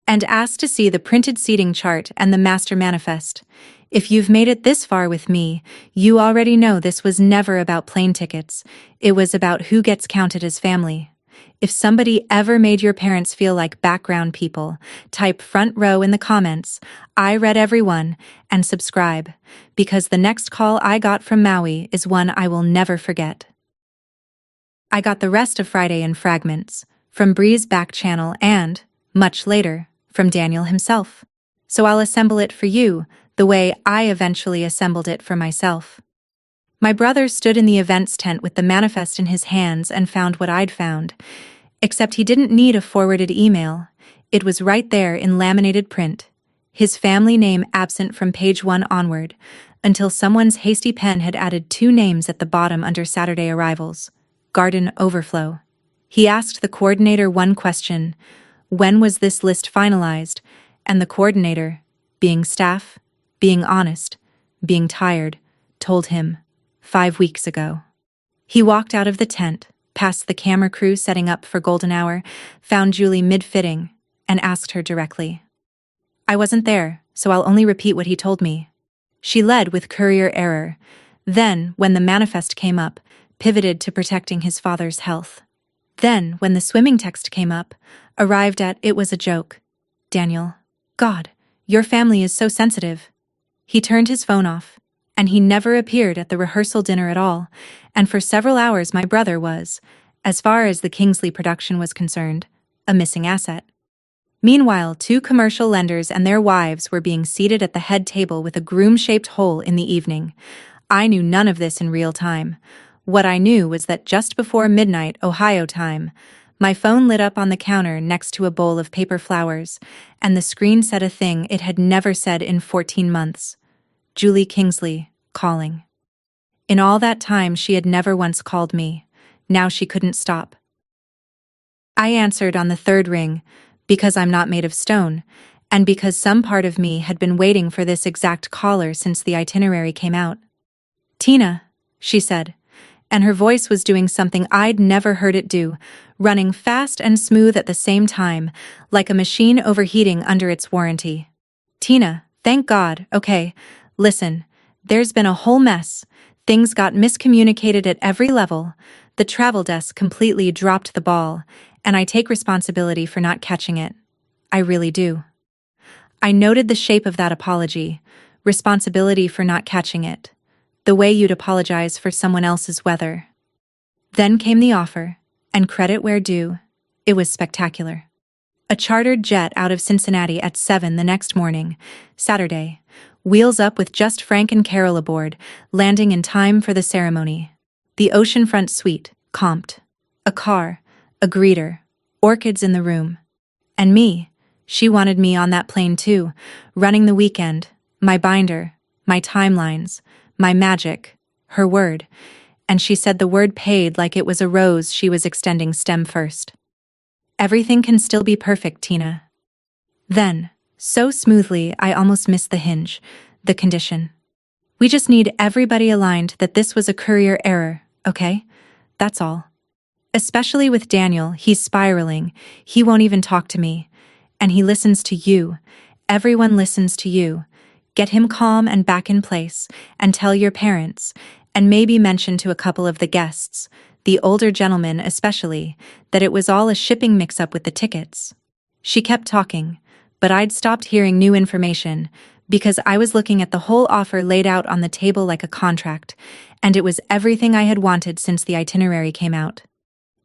S1: and asked to see the printed seating chart and the master manifest. If you've made it this far with me, you already know this was never about plane tickets. It was about who gets counted as family. If somebody ever made your parents feel like background people, type front row in the comments. I read everyone, and subscribe, because the next call I got from Maui is one I will never forget. I got the rest of Friday in fragments, from Bree's back channel and, much later, from Daniel himself. So I'll assemble it for you, the way I eventually assembled it for myself. My brother stood in the events tent with the manifest in his hands and found what I'd found. Except he didn't need a forwarded email. It was right there in laminated print. His family name absent from page 1 onward, until someone's hasty pen had added 2 names at the bottom under Saturday arrivals. Garden Overflow. He asked the coordinator one question. When was this list finalized? And the coordinator, being staff, being honest, being tired, told him, 5 weeks ago. He walked out of the tent, past the camera crew setting up for golden hour, found Julie mid-fitting, and asked her directly. I wasn't there, so I'll only repeat what he told me. She led with courier error. Then, when the manifest came up, pivoted to protecting his father's health. Then, when the swimming text came up, arrived at it was a joke. Daniel, God, your family is so sensitive. He turned his phone off, and he never appeared at the rehearsal dinner at all, and for several hours my brother was, as far as the Kingsley production was concerned, a missing asset. Meanwhile, 2 commercial lenders and their wives were being seated at the head table with a groom-shaped hole in the evening. I knew none of this in real time. What I knew was that just before midnight Ohio time, my phone lit up on the counter next to a bowl of paper flowers, and the screen said a thing it had never said in 14 months. Julie Kingsley, calling. In all that time she had never once called me. Now she couldn't stop. I answered on the 3rd ring, because I'm not made of stone, and because some part of me had been waiting for this exact caller since the itinerary came out. Tina, she said, and her voice was doing something I'd never heard it do, running fast and smooth at the same time, like a machine overheating under its warranty. Tina, thank God, okay, listen, there's been a whole mess. Things got miscommunicated at every level. The travel desk completely dropped the ball, and I take responsibility for not catching it. I really do. I noted the shape of that apology, responsibility for not catching it, the way you'd apologize for someone else's weather. Then came the offer, and credit where due, it was spectacular. A chartered jet out of Cincinnati at 7 the next morning, Saturday, Wheels up with just Frank and Carol aboard, landing in time for the ceremony. The oceanfront suite, comped. A car, a greeter, orchids in the room. And me. She wanted me on that plane too, running the weekend, my binder, my timelines, my magic, her word. And she said the word paid like it was a rose she was extending stem first. Everything can still be perfect, Tina. Then, so smoothly I almost missed the hinge, the condition. We just need everybody aligned that this was a courier error, okay? That's all. Especially with Daniel, he's spiraling, he won't even talk to me. And he listens to you. Everyone listens to you. Get him calm and back in place, and tell your parents, and maybe mention to a couple of the guests, the older gentlemen especially, that it was all a shipping mix-up with the tickets. She kept talking, but I'd stopped hearing new information, because I was looking at the whole offer laid out on the table like a contract, and it was everything I had wanted since the itinerary came out.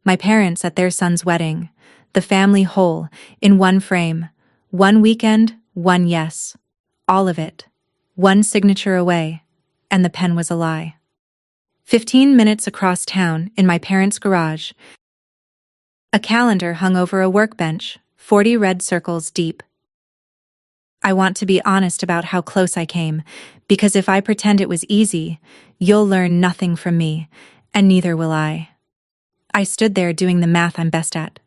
S1: My parents at their son's wedding, the family whole, in one frame, one weekend, one yes. All of it. One signature away, and the pen was a lie. 15 minutes across town, in my parents' garage, a calendar hung over a workbench, 40 red circles deep. I want to be honest about how close I came, because if I pretend it was easy, you'll learn nothing from me, and neither will I. I stood there doing the math I'm best at.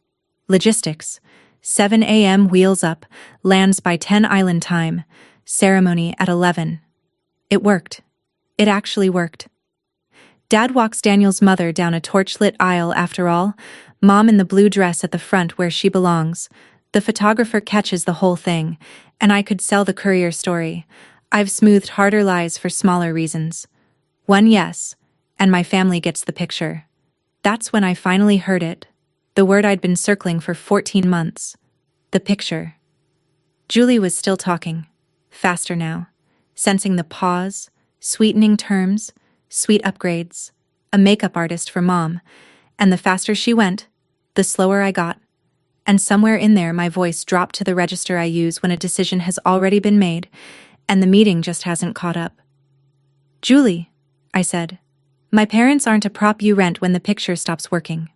S1: Logistics. 7 a.m. wheels up, lands by 10 island time, ceremony at 11. It worked. It actually worked. Dad walks Daniel's mother down a torchlit aisle after all, Mom in the blue dress at the front where she belongs. The photographer catches the whole thing, and I could sell the courier story. I've smoothed harder lies for smaller reasons. One yes, and my family gets the picture. That's when I finally heard it. The word I'd been circling for 14 months. The picture. Julie was still talking. Faster now. Sensing the pause, sweetening terms, sweet upgrades. A makeup artist for Mom. And the faster she went, the slower I got. And somewhere in there my voice dropped to the register I use when a decision has already been made, and the meeting just hasn't caught up. Julie, I said. My parents aren't a prop you rent when the picture stops working.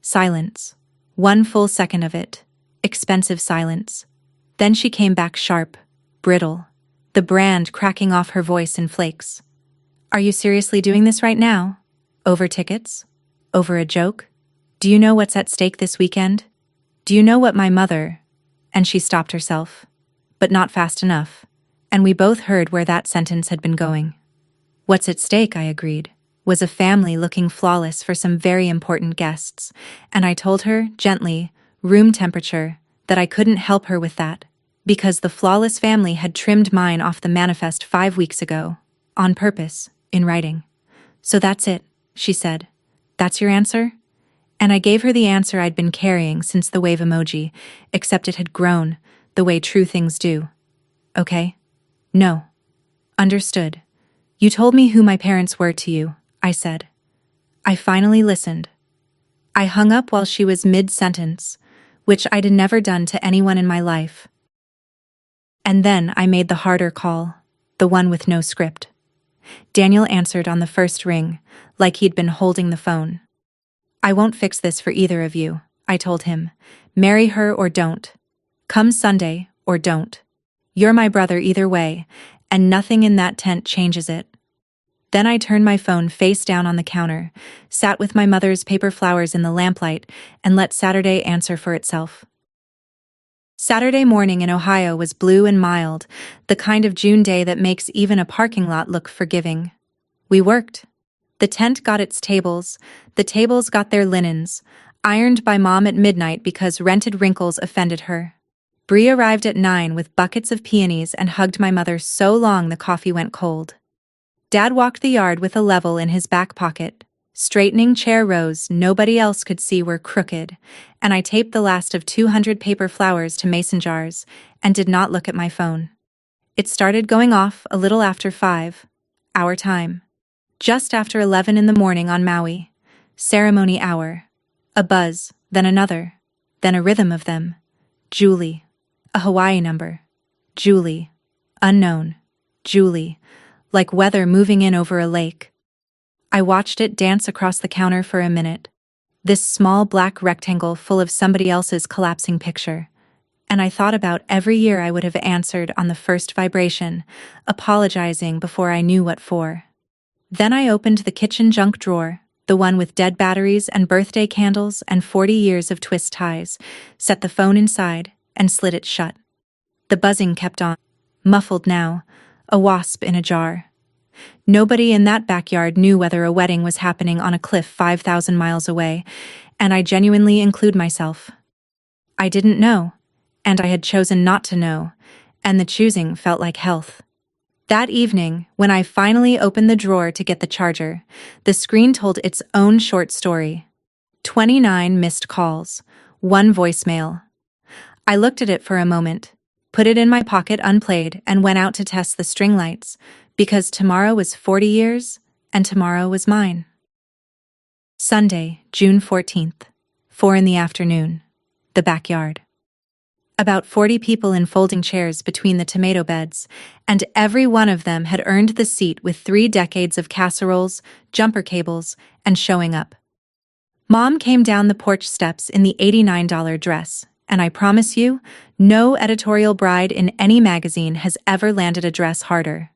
S1: Silence. 1 full second of it. Expensive silence. Then she came back sharp, brittle, the brand cracking off her voice in flakes. Are you seriously doing this right now? Over tickets? Over a joke? Do you know what's at stake this weekend? Do you know what my mother... And she stopped herself. But not fast enough. And we both heard where that sentence had been going. What's at stake, I agreed, was a family looking flawless for some very important guests, and I told her, gently, room temperature, that I couldn't help her with that, because the flawless family had trimmed mine off the manifest 5 weeks ago, on purpose, in writing. So that's it, she said. That's your answer? And I gave her the answer I'd been carrying since the wave emoji, except it had grown, the way true things do. Okay? No. Understood. You told me who my parents were to you, I said. I finally listened. I hung up while she was mid-sentence, which I'd never done to anyone in my life. And then I made the harder call, the one with no script. Daniel answered on the first ring, like he'd been holding the phone. I won't fix this for either of you, I told him. Marry her or don't. Come Sunday or don't. You're my brother either way, and nothing in that tent changes it. Then I turned my phone face down on the counter, sat with my mother's paper flowers in the lamplight, and let Saturday answer for itself. Saturday morning in Ohio was blue and mild, the kind of June day that makes even a parking lot look forgiving. We worked. The tent got its tables, the tables got their linens, ironed by Mom at midnight because rented wrinkles offended her. Bree arrived at 9 with buckets of peonies and hugged my mother so long the coffee went cold. Dad walked the yard with a level in his back pocket. Straightening chair rows nobody else could see were crooked, and I taped the last of 200 paper flowers to mason jars and did not look at my phone. It started going off a little after 5, our time. Just after 11 in the morning on Maui. Ceremony hour. A buzz, then another, then a rhythm of them. Julie. A Hawaii number. Julie. Unknown. Julie, like weather moving in over a lake. I watched it dance across the counter for a minute. This small black rectangle full of somebody else's collapsing picture. And I thought about every year I would have answered on the first vibration, apologizing before I knew what for. Then I opened the kitchen junk drawer, the one with dead batteries and birthday candles and 40 years of twist ties, set the phone inside, and slid it shut. The buzzing kept on, muffled now, a wasp in a jar. Nobody in that backyard knew whether a wedding was happening on a cliff 5,000 miles away, and I genuinely include myself. I didn't know, and I had chosen not to know, and the choosing felt like health. That evening, when I finally opened the drawer to get the charger, the screen told its own short story. 29 missed calls, 1 voicemail. I looked at it for a moment, put it in my pocket unplayed, and went out to test the string lights, because tomorrow was 40 years, and tomorrow was mine. Sunday, June 14th, 4 in the afternoon. The backyard. About 40 people in folding chairs between the tomato beds, and every one of them had earned the seat with 3 decades of casseroles, jumper cables, and showing up. Mom came down the porch steps in the $89 dress, and I promise you, no editorial bride in any magazine has ever landed a dress harder.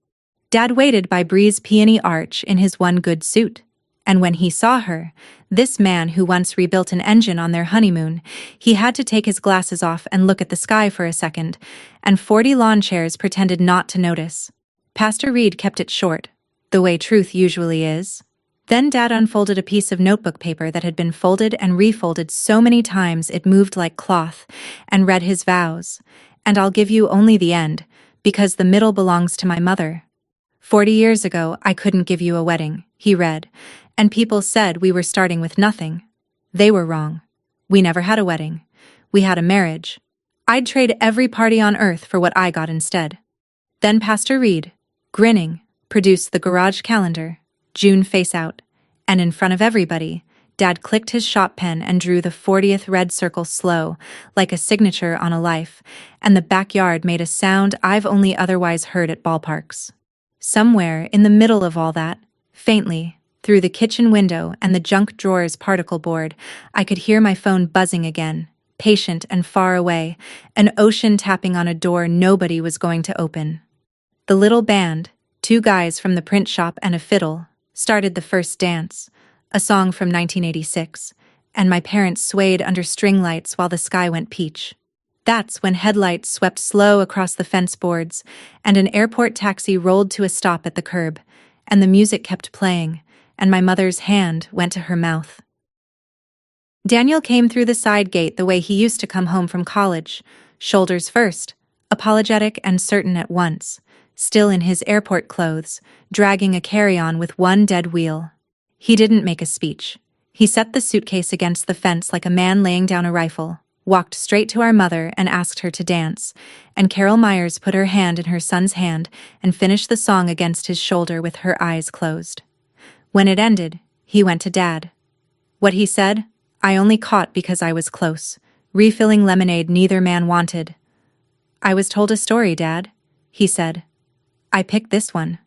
S1: Dad waited by Bree's peony arch in his one good suit. And when he saw her, this man who once rebuilt an engine on their honeymoon, he had to take his glasses off and look at the sky for a second, and 40 lawn chairs pretended not to notice. Pastor Reed kept it short, the way truth usually is. Then Dad unfolded a piece of notebook paper that had been folded and refolded so many times it moved like cloth, and read his vows. And I'll give you only the end, because the middle belongs to my mother. 40 years ago, I couldn't give you a wedding, he read, and people said we were starting with nothing. They were wrong. We never had a wedding. We had a marriage. I'd trade every party on earth for what I got instead. Then Pastor Reed, grinning, produced the garage calendar, June face out, and in front of everybody, Dad clicked his shop pen and drew the 40th red circle slow, like a signature on a life, and the backyard made a sound I've only otherwise heard at ballparks. Somewhere in the middle of all that, faintly, through the kitchen window and the junk drawer's particle board, I could hear my phone buzzing again, patient and far away, an ocean tapping on a door nobody was going to open. The little band, 2 guys from the print shop and a fiddle, started the first dance, a song from 1986, and my parents swayed under string lights while the sky went peach. That's when headlights swept slow across the fence boards, and an airport taxi rolled to a stop at the curb, and the music kept playing, and my mother's hand went to her mouth. Daniel came through the side gate the way he used to come home from college, shoulders first, apologetic and certain at once, still in his airport clothes, dragging a carry-on with 1 dead wheel. He didn't make a speech. He set the suitcase against the fence like a man laying down a rifle, walked straight to our mother and asked her to dance, and Carol Myers put her hand in her son's hand and finished the song against his shoulder with her eyes closed. When it ended, he went to Dad. What he said, I only caught because I was close, refilling lemonade neither man wanted. I was told a story, Dad, he said. I picked this one.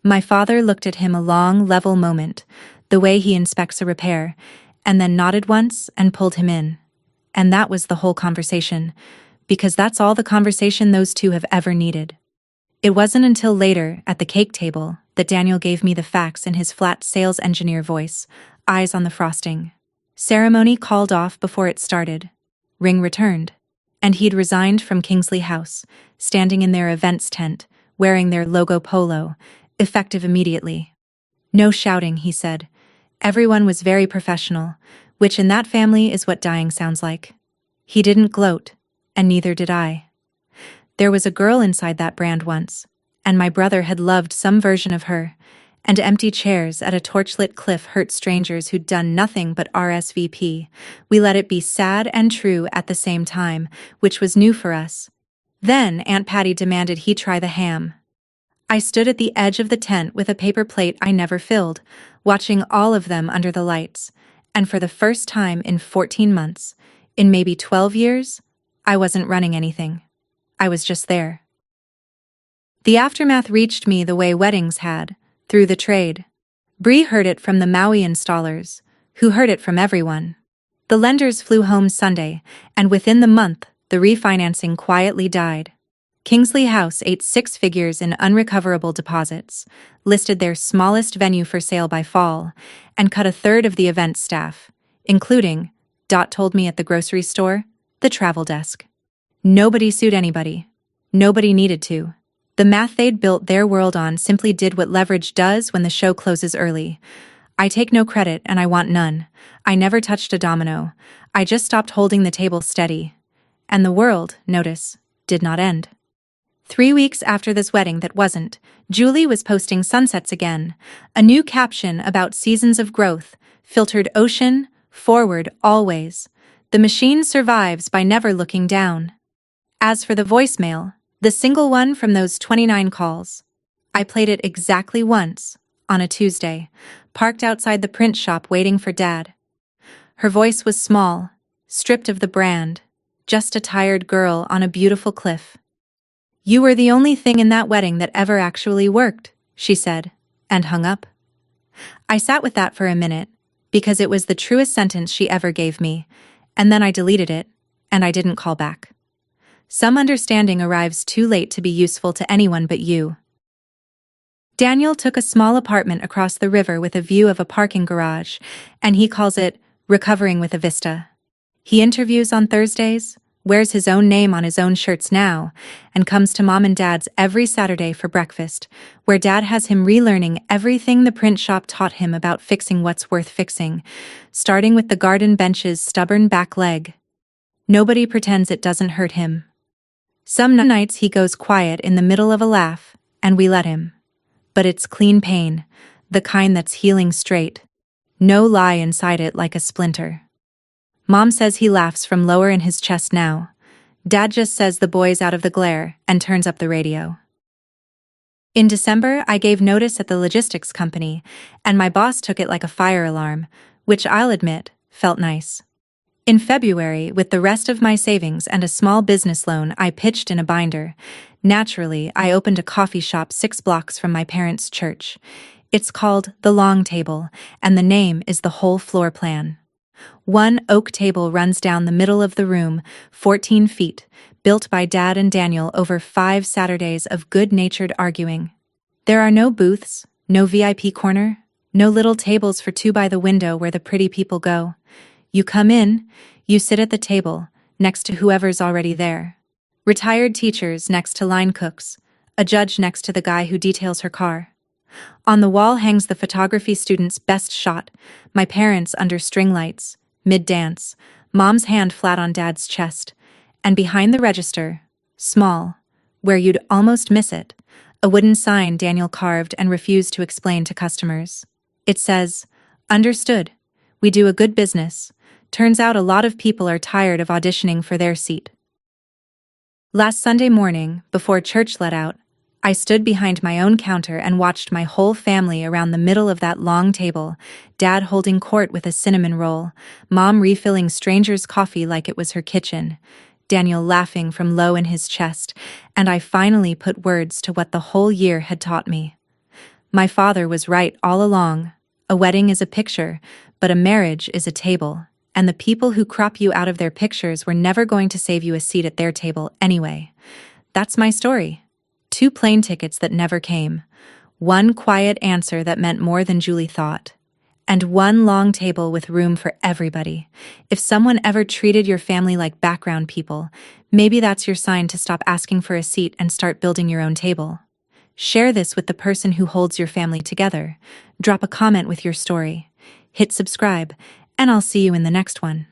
S1: My father looked at him a long, level moment, the way he inspects a repair, and then nodded once and pulled him in. And that was the whole conversation, because that's all the conversation those two have ever needed. It wasn't until later, at the cake table, that Daniel gave me the facts in his flat sales engineer voice, eyes on the frosting. Ceremony called off before it started. Ring returned. And he'd resigned from Kingsley House, standing in their events tent, wearing their logo polo, effective immediately. No shouting, he said. Everyone was very professional, which in that family is what dying sounds like. He didn't gloat, and neither did I. There was a girl inside that brand once, and my brother had loved some version of her, and empty chairs at a torchlit cliff hurt strangers who'd done nothing but RSVP. We let it be sad and true at the same time, which was new for us. Then Aunt Patty demanded he try the ham. I stood at the edge of the tent with a paper plate I never filled, watching all of them under the lights, and for the first time in 14 months, in maybe 12 years, I wasn't running anything. I was just there. The aftermath reached me the way weddings had, through the trade. Bree heard it from the Maui installers, who heard it from everyone. The lenders flew home Sunday, and within the month, the refinancing quietly died. Kingsley House ate 6 figures in unrecoverable deposits, listed their smallest venue for sale by fall, and cut a third of the event staff, including, Dot told me at the grocery store, the travel desk. Nobody sued anybody. Nobody needed to. The math they'd built their world on simply did what leverage does when the show closes early. I take no credit and I want none. I never touched a domino. I just stopped holding the table steady. And the world, notice, did not end. 3 weeks after this wedding that wasn't, Julie was posting sunsets again, a new caption about seasons of growth, filtered ocean, forward always. The machine survives by never looking down. As for the voicemail, the single one from those 29 calls, I played it exactly once, on a Tuesday, parked outside the print shop waiting for Dad. Her voice was small, stripped of the brand, just a tired girl on a beautiful cliff. "You were the only thing in that wedding that ever actually worked," she said, and hung up. I sat with that for a minute, because it was the truest sentence she ever gave me, and then I deleted it, and I didn't call back. Some understanding arrives too late to be useful to anyone but you. Daniel took a small apartment across the river with a view of a parking garage, and he calls it recovering with a vista. He interviews on Thursdays, wears his own name on his own shirts now, and comes to Mom and Dad's every Saturday for breakfast, where Dad has him relearning everything the print shop taught him about fixing what's worth fixing, starting with the garden bench's stubborn back leg. Nobody pretends it doesn't hurt him. Some nights he goes quiet in the middle of a laugh, and we let him. But it's clean pain, the kind that's healing straight. No lie inside it like a splinter. Mom says he laughs from lower in his chest now. Dad just says the boy's out of the glare and turns up the radio. In December, I gave notice at the logistics company, and my boss took it like a fire alarm, which I'll admit, felt nice. In February, with the rest of my savings and a small business loan I pitched in a binder, naturally, I opened a coffee shop 6 blocks from my parents' church. It's called The Long Table, and the name is the whole floor plan. One oak table runs down the middle of the room, 14 feet, built by Dad and Daniel over 5 Saturdays of good-natured arguing. There are no booths, no VIP corner, no little tables for 2 by the window where the pretty people go. You come in, you sit at the table, next to whoever's already there. Retired teachers next to line cooks, a judge next to the guy who details her car. On the wall hangs the photography student's best shot, my parents under string lights, mid-dance, Mom's hand flat on Dad's chest, and behind the register, small, where you'd almost miss it, a wooden sign Daniel carved and refused to explain to customers. It says, "Understood. We do a good business. Turns out a lot of people are tired of auditioning for their seat." Last Sunday morning, before church let out, I stood behind my own counter and watched my whole family around the middle of that long table, Dad holding court with a cinnamon roll, Mom refilling strangers' coffee like it was her kitchen, Daniel laughing from low in his chest, and I finally put words to what the whole year had taught me. My father was right all along. A wedding is a picture, but a marriage is a table, and the people who crop you out of their pictures were never going to save you a seat at their table anyway. That's my story. 2 plane tickets that never came, 1 quiet answer that meant more than Julie thought, and 1 long table with room for everybody. If someone ever treated your family like background people, maybe that's your sign to stop asking for a seat and start building your own table. Share this with the person who holds your family together. Drop a comment with your story. Hit subscribe, and I'll see you in the next one.